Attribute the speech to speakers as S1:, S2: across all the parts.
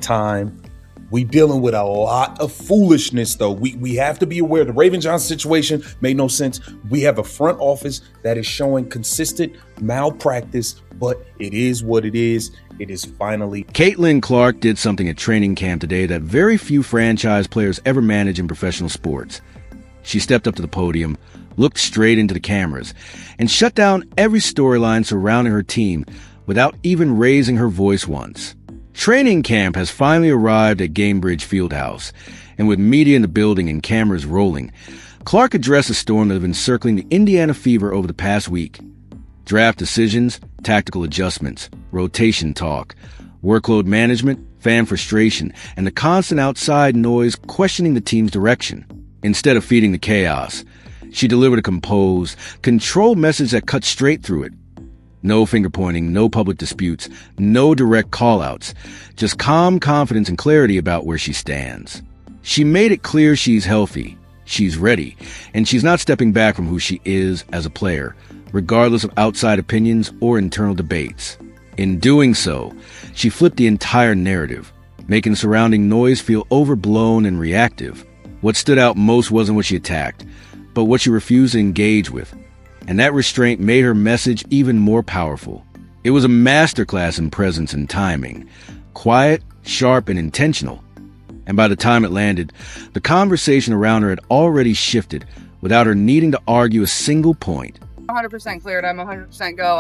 S1: time. We dealing with a lot of foolishness, though. We have to be aware the Raven Johnson situation made no sense. We have a front office that is showing consistent malpractice, but it is what it is. It is finally.
S2: Caitlin Clark did something at training camp today that very few franchise players ever manage in professional sports. She stepped up to the podium, looked straight into the cameras, and shut down every storyline surrounding her team without even raising her voice once. Training camp has finally arrived at Gamebridge Fieldhouse, and with media in the building and cameras rolling, Clark addressed a storm that had been circling the Indiana Fever over the past week. Draft decisions, tactical adjustments, rotation talk, workload management, fan frustration, and the constant outside noise questioning the team's direction. Instead of feeding the chaos, she delivered a composed, controlled message that cut straight through it. No finger-pointing, no public disputes, no direct call-outs, just calm confidence and clarity about where she stands. She made it clear she's healthy, she's ready, and she's not stepping back from who she is as a player, regardless of outside opinions or internal debates. In doing so, she flipped the entire narrative, making surrounding noise feel overblown and reactive. What stood out most wasn't what she attacked, but what she refused to engage with. And that restraint made her message even more powerful. It was a masterclass in presence and timing, quiet, sharp, and intentional. And by the time it landed, the conversation around her had already shifted without her needing to argue a single point.
S3: 100% cleared. I'm 100% go.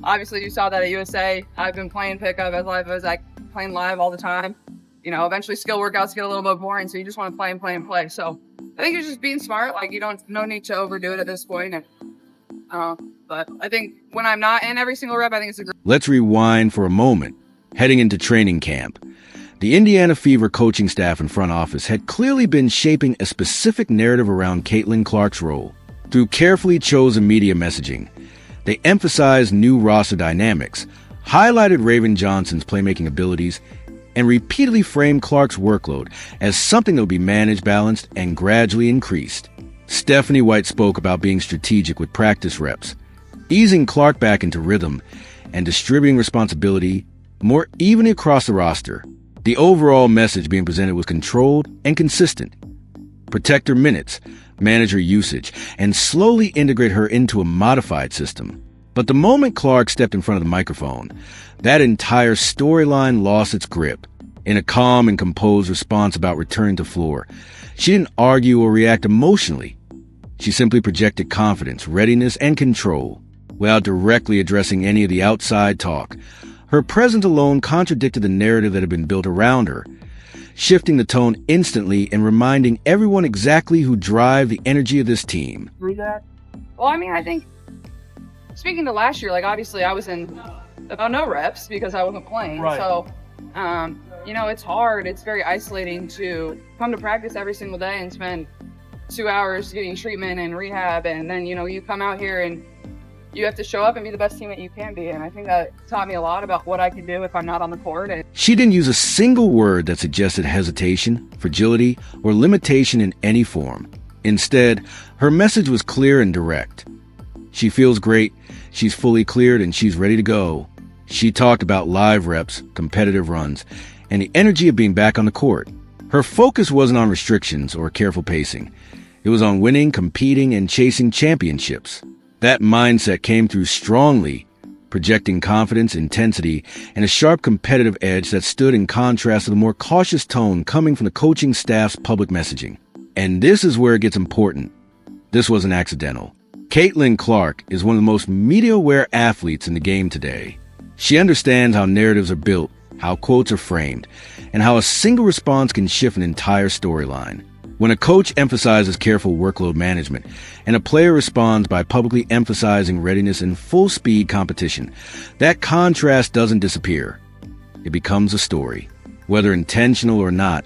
S3: Obviously you saw that at USA. I've been playing pickup as live as I playing live all the time. You know, eventually skill workouts get a little bit boring, so you just want to play and play and play. So I think it's just being smart. Like, no need to overdo it at this point. But I think when I'm not in every single rep, I think it's a great.
S2: Let's rewind for a moment. Heading into training camp, the Indiana Fever coaching staff and front office had clearly been shaping a specific narrative around Caitlin Clark's role. Through carefully chosen media messaging, they emphasized new roster dynamics, highlighted Raven Johnson's playmaking abilities, and repeatedly framed Clark's workload as something that would be managed, balanced, and gradually increased. Stephanie White spoke about being strategic with practice reps, easing Clark back into rhythm, and distributing responsibility more evenly across the roster. The overall message being presented was controlled and consistent. Protect her minutes, manage her usage, and slowly integrate her into a modified system. But the moment Clark stepped in front of the microphone, that entire storyline lost its grip. In a calm and composed response about returning to floor, she didn't argue or react emotionally. She simply projected confidence, readiness, and control, without directly addressing any of the outside talk. Her presence alone contradicted the narrative that had been built around her, shifting the tone instantly and reminding everyone exactly who drive the energy of this team.
S3: Well, I mean, I think, speaking to last year, like, obviously I was in about no reps because I wasn't playing.
S4: Right.
S3: So, you know, it's hard. It's very isolating to come to practice every single day and spend 2 hours getting treatment and rehab. And then, you know, you come out here and you have to show up and be the best teammate you can be. And I think that taught me a lot about what I can do if I'm not on the court. And
S2: She didn't use a single word that suggested hesitation, fragility, or limitation in any form. Instead, her message was clear and direct. She feels great, she's fully cleared, and she's ready to go. She talked about live reps, competitive runs, and the energy of being back on the court. Her focus wasn't on restrictions or careful pacing. It was on winning, competing, and chasing championships. That mindset came through strongly, projecting confidence, intensity, and a sharp competitive edge that stood in contrast to the more cautious tone coming from the coaching staff's public messaging. And this is where it gets important. This wasn't accidental. Caitlin Clark is one of the most media-aware athletes in the game today. She understands how narratives are built, how quotes are framed, and how a single response can shift an entire storyline. When a coach emphasizes careful workload management and a player responds by publicly emphasizing readiness in full-speed competition, that contrast doesn't disappear. It becomes a story. Whether intentional or not,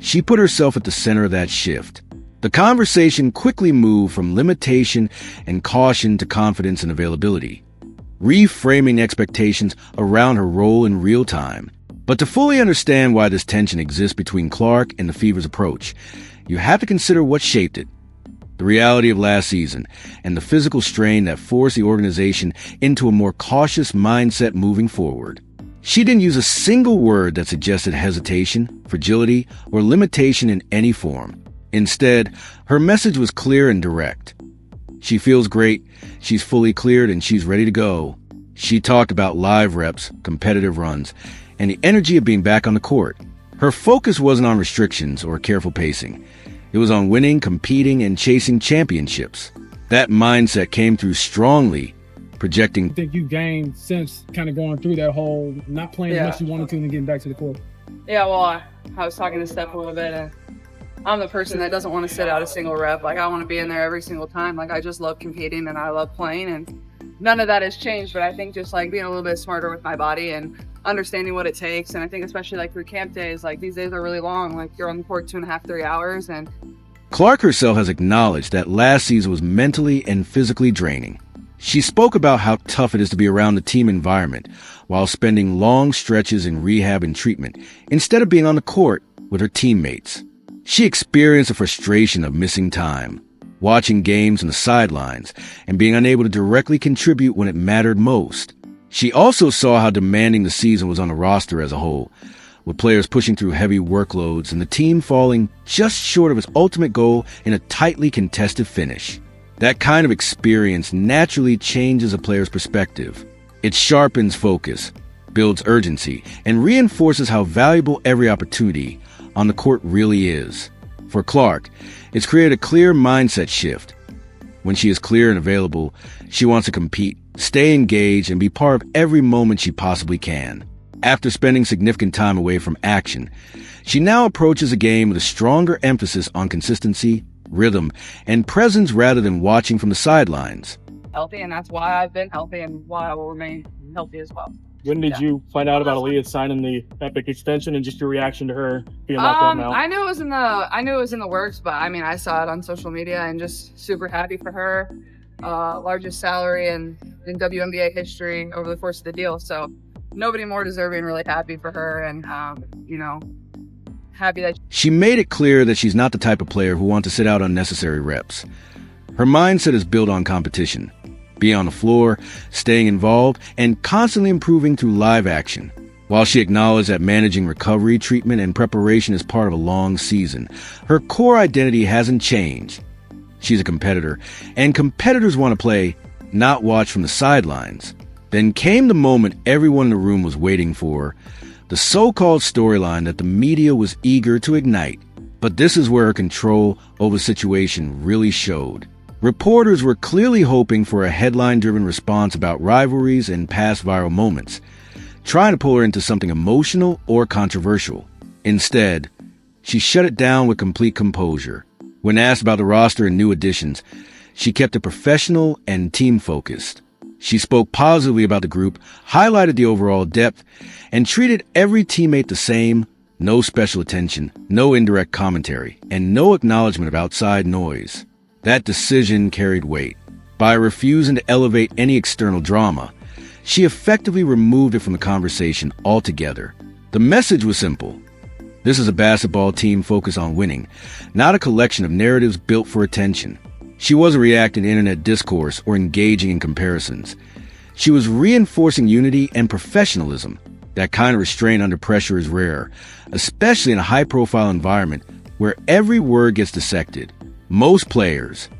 S2: she put herself at the center of that shift. The conversation quickly moved from limitation and caution to confidence and availability, reframing expectations around her role in real time. But to fully understand why this tension exists between Clark and the Fever's approach, you have to consider what shaped it. The reality of last season and the physical strain that forced the organization into a more cautious mindset moving forward. She didn't use a single word that suggested hesitation, fragility, or limitation in any form. Instead, her message was clear and direct. She feels great, she's fully cleared, and she's ready to go. She talked about live reps, competitive runs, and the energy of being back on the court. Her focus wasn't on restrictions or careful pacing. It was on winning, competing, and chasing championships. That mindset came through strongly, projecting.
S4: I think you gained since kind of going through that whole not playing as much as you wanted to and then getting back to the court.
S3: Yeah, well, I was talking to Steph a little bit, and I'm the person that doesn't want to sit out a single rep. Like, I want to be in there every single time. Like, I just love competing and I love playing, and none of that has changed. But I think just like being a little bit smarter with my body and understanding what it takes. And I think especially like through camp days, like these days are really long. Like, you're on the court 2.5, 3 hours. And
S2: Clark herself has acknowledged that last season was mentally and physically draining. She spoke about how tough it is to be around the team environment while spending long stretches in rehab and treatment instead of being on the court with her teammates. She experienced the frustration of missing time, watching games on the sidelines, and being unable to directly contribute when it mattered most. She also saw how demanding the season was on the roster as a whole, with players pushing through heavy workloads and the team falling just short of its ultimate goal in a tightly contested finish. That kind of experience naturally changes a player's perspective. It sharpens focus, builds urgency, and reinforces how valuable every opportunity on the court really is. For Clark, it's created a clear mindset shift. When she is clear and available, she wants to compete, stay engaged, and be part of every moment she possibly can. After spending significant time away from action, she now approaches a game with a stronger emphasis on consistency, rhythm, and presence rather than watching from the sidelines.
S3: healthy, and that's why I've been healthy and why I will remain healthy as well.
S4: When did you find out about Aliyah signing the Epic extension, and just your reaction to her being locked up now?
S3: I knew it was in the works, but I mean, I saw it on social media and just super happy for her. Largest salary in WNBA history over the course of the deal. So nobody more deserving, really happy for her, and happy that
S2: she made it clear that she's not the type of player who wants to sit out unnecessary reps. Her mindset is built on competition, being on the floor, staying involved, and constantly improving through live action. While she acknowledged that managing recovery, treatment, and preparation is part of a long season, her core identity hasn't changed. She's a competitor, and competitors want to play, not watch from the sidelines. Then came the moment everyone in the room was waiting for, the so-called storyline that the media was eager to ignite. But this is where her control over the situation really showed. Reporters were clearly hoping for a headline-driven response about rivalries and past viral moments, trying to pull her into something emotional or controversial. Instead, she shut it down with complete composure. When asked about the roster and new additions, she kept it professional and team-focused. She spoke positively about the group, highlighted the overall depth, and treated every teammate the same. No special attention, no indirect commentary, and no acknowledgement of outside noise. That decision carried weight. By refusing to elevate any external drama, she effectively removed it from the conversation altogether. The message was simple. This is a basketball team focused on winning, not a collection of narratives built for attention. She wasn't reacting to internet discourse or engaging in comparisons. She was reinforcing unity and professionalism. That kind of restraint under pressure is rare, especially in a high-profile environment where every word gets dissected. Most players,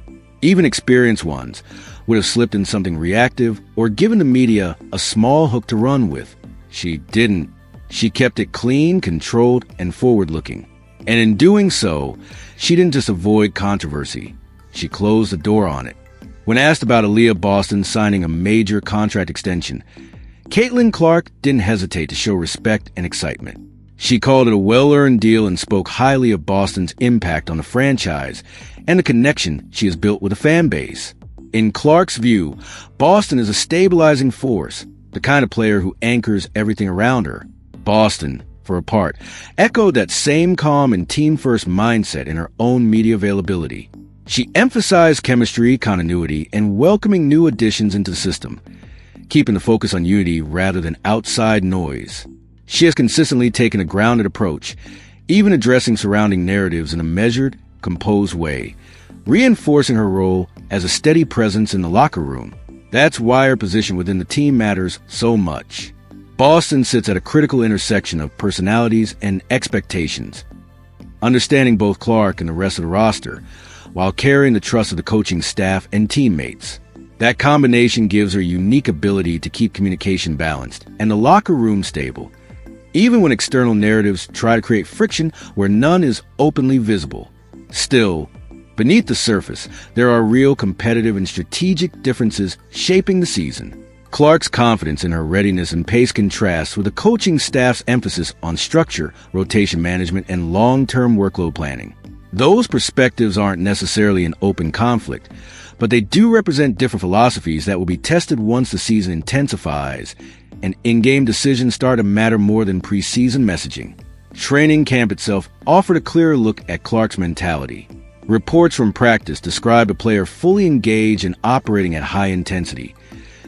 S2: even experienced ones, would have slipped in something reactive or given the media a small hook to run with. She didn't. She kept it clean, controlled, and forward-looking. And in doing so, she didn't just avoid controversy. She closed the door on it. When asked about Aliyah Boston signing a major contract extension, Caitlin Clark didn't hesitate to show respect and excitement. She called it a well-earned deal and spoke highly of Boston's impact on the franchise and the connection she has built with the fan base. In Clark's view, Boston is a stabilizing force, the kind of player who anchors everything around her. Boston, for a part, echoed that same calm and team-first mindset in her own media availability. She emphasized chemistry, continuity, and welcoming new additions into the system, keeping the focus on unity rather than outside noise. She has consistently taken a grounded approach, even addressing surrounding narratives in a measured, composed way, reinforcing her role as a steady presence in the locker room. That's why her position within the team matters so much. Boston sits at a critical intersection of personalities and expectations, understanding both Clark and the rest of the roster, while carrying the trust of the coaching staff and teammates. That combination gives her a unique ability to keep communication balanced and the locker room stable, even when external narratives try to create friction where none is openly visible. Still, beneath the surface, there are real competitive and strategic differences shaping the season. Clark's confidence in her readiness and pace contrasts with the coaching staff's emphasis on structure, rotation management, and long-term workload planning. Those perspectives aren't necessarily in open conflict, but they do represent different philosophies that will be tested once the season intensifies and in-game decisions start to matter more than preseason messaging. Training camp itself offered a clearer look at Clark's mentality. Reports from practice describe a player fully engaged and operating at high intensity,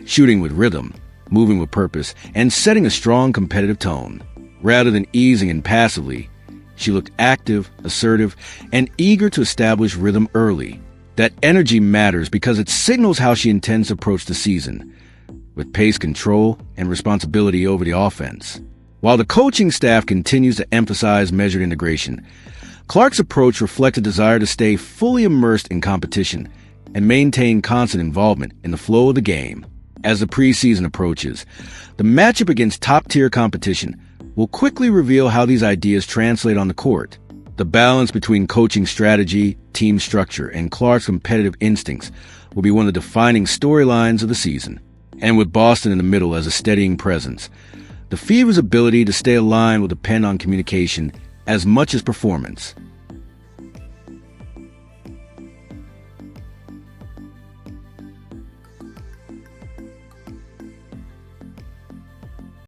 S2: shooting with rhythm, moving with purpose, and setting a strong competitive tone. Rather than easing in passively, she looked active, assertive, and eager to establish rhythm early. That energy matters because it signals how she intends to approach the season, with pace control and responsibility over the offense. While the coaching staff continues to emphasize measured integration, Clark's approach reflects a desire to stay fully immersed in competition and maintain constant involvement in the flow of the game. As the preseason approaches, the matchup against top-tier competition will quickly reveal how these ideas translate on the court. The balance between coaching strategy, team structure, and Clark's competitive instincts will be one of the defining storylines of the season. And with Boston in the middle as a steadying presence, the Fever's ability to stay aligned will depend on communication as much as performance.